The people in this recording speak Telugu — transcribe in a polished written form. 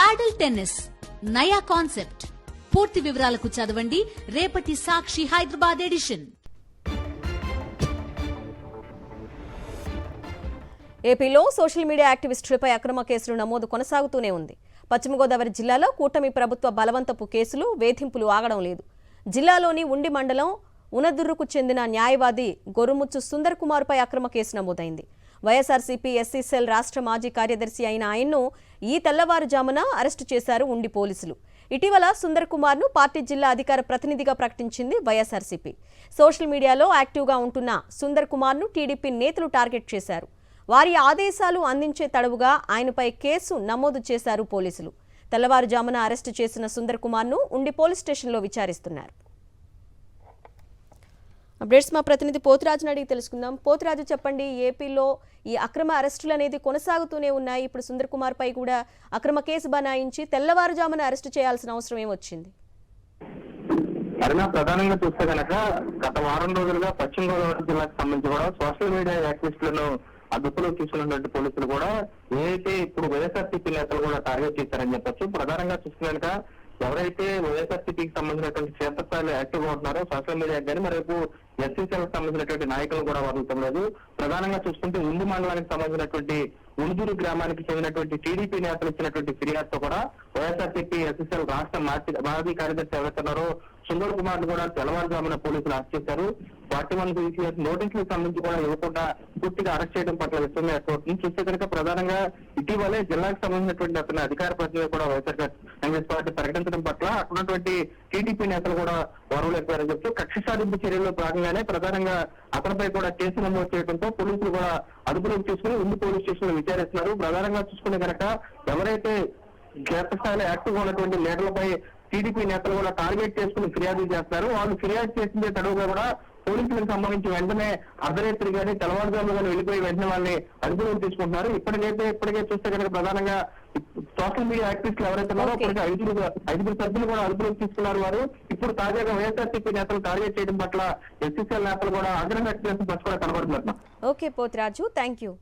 పాడల్ టెన్నిస్ నయా కాన్సెప్ట్. పూర్తి వివరాలకు చదవండి రేపటి సాక్షి హైదరాబాద్ ఎడిషన్. ఏపీలో సోషల్ మీడియా యాక్టివిస్టులపై అక్రమ కేసులు నమోదు కొనసాగుతూనే ఉంది. పశ్చిమ గోదావరి జిల్లాలో కూటమి ప్రభుత్వ బలవంతపు కేసులు, వేధింపులు ఆగడం లేదు. జిల్లాలోని ఉండి మండలం ఉనదుర్రుకు చెందిన న్యాయవాది గొర్రుముచ్చు సుందర్ కుమార్పై అక్రమ కేసు నమోదైంది. వైఎస్ఆర్సీపీ ఎస్సీ సెల్ రాష్ట్ర మాజీ కార్యదర్శి అయిన ఆయన్ను ఈ తెల్లవారుజామున అరెస్టు చేశారు ఉండి పోలీసులు. ఇటీవల సుందర్ కుమార్ను పార్టీ జిల్లా అధికార ప్రతినిధిగా ప్రకటించింది వైఎస్ఆర్సీపీ. సోషల్ మీడియాలో యాక్టివ్గా ఉంటున్న సుందర్ కుమార్ను టీడీపీ నేతలు టార్గెట్ చేశారు. వారి ఆదేశాలు అందించే తడవుగా ఆయనపై కేసు నమోదు చేశారు పోలీసులు. తెల్లవారుజామున అరెస్టు చేసిన సుందర్ కుమార్ను ఉండి పోలీస్ స్టేషన్లో విచారిస్తున్నారు. అప్డేట్స్ మా ప్రతినిధి పోతురాజుని అడిగి తెలుసుకుందాం. పోతురాజు, చెప్పండి, ఏపీలో ఈ అక్రమ అరెస్టులు అనేది కొనసాగుతూనే ఉన్నాయి. ఇప్పుడు సుందర్ కుమార్ పై కూడా అక్రమ కేసు బనాయించి తెల్లవారుజామున అరెస్టు చేయాల్సిన అవసరం ఏమొచ్చింది? ప్రధానంగా చూస్తే కనుక గత వారం రోజులుగా పశ్చిమ గోదావరి జిల్లాకు సంబంధించి కూడా సోషల్ మీడియా యాక్టివిస్టులను అదుపులోకి తీసుకున్నటువంటి పోలీసులు కూడా ఏదైతే ఇప్పుడు వైఎస్ఆర్సీపీ నేతలు కూడా టార్గెట్ చేశారని చెప్పొచ్చు. ప్రధానంగా చూస్తే కనుక ఎవరైతే వైఎస్ఆర్సీపీకి సంబంధించినటువంటి క్షేత్రస్థాయిలో యాక్టివ్ గా ఉంటున్నారో సోషల్ మీడియా కానీ మరొక ఎస్సీసీలకు సంబంధించినటువంటి నాయకులు కూడా వదలటం లేదు. ప్రధానంగా చూసుకుంటే ఉండి మండలానికి సంబంధించినటువంటి ఉణుదూరు గ్రామానికి చెందినటువంటి టీడీపీ నేతలు ఇచ్చినటువంటి ఫిర్యాదుతో కూడా వైఎస్ఆర్సీపీ ఎస్సీసీఎల్ రాష్ట్ర మాజీ కార్యదర్శి ఎవరైతున్నారో సుందర్ కుమార్ కూడా తెల్లవారుజామున పోలీసులు అరెస్ట్ చేశారు. 41 నోటీసులకు సంబంధించి కూడా ఇవ్వకుండా పూర్తిగా అరెస్ట్ చేయడం పట్ల విషయంగా ఎక్కువవుతుంది. చూస్తే కనుక ప్రధానంగా ఇటీవలే జిల్లాకు సంబంధించినటువంటి అతని అధికార ప్రతినిధి కూడా వైఎస్ఆర్ కాంగ్రెస్ పార్టీ ప్రకటించడం పట్ల అక్కడున్నటువంటి టీడీపీ నేతలు కూడా వరవలేకపోయారని చెప్తూ కక్ష సాధింపు చర్యల్లో భాగంగానే ప్రధానంగా అతనిపై కూడా కేసు నమోదు చేయడంతో పోలీసులు కూడా అదుపులోకి తీసుకుని ఉండి పోలీస్ స్టేషన్ లో విచారిస్తున్నారు. ప్రధానంగా చూసుకునే కనుక ఎవరైతే క్షేత్రస్థాయిలో యాక్టివ్ గా ఉన్నటువంటి లీడర్లపై టీడీపీ నేతలు కూడా టార్గెట్ చేసుకుని ఫిర్యాదు చేస్తున్నారు. వాళ్ళు ఫిర్యాదు చేసిందే తడువుగా కూడా పోలీసులకు సంబంధించి వెంటనే అర్ధరాత్రి కానీ తెల్లవారుజామున కానీ వెళ్ళిపోయి వెంటనే వాళ్ళని అదుపులోకి తీసుకుంటున్నారు. ఇప్పటికే చూస్తే కనుక ప్రధానంగా సోషల్ మీడియా యాక్టివిస్టులు ఎవరైతే ఉన్నారో ఇప్పటికే ఐదుగురు సభ్యులు కూడా అదుపులోకి తీసుకున్నారు. వారు ఇప్పుడు తాజాగా వైఎస్ఆర్సీపీ నేతలు టార్గెట్ చేయడం పట్ల ఎస్సీసీఎల్ నేతలు కూడా ఆగ్రహం వ్యక్తం చేసిన పరిస్థితి కూడా కనబడుతున్నారు. Okay Poturaju, thank you.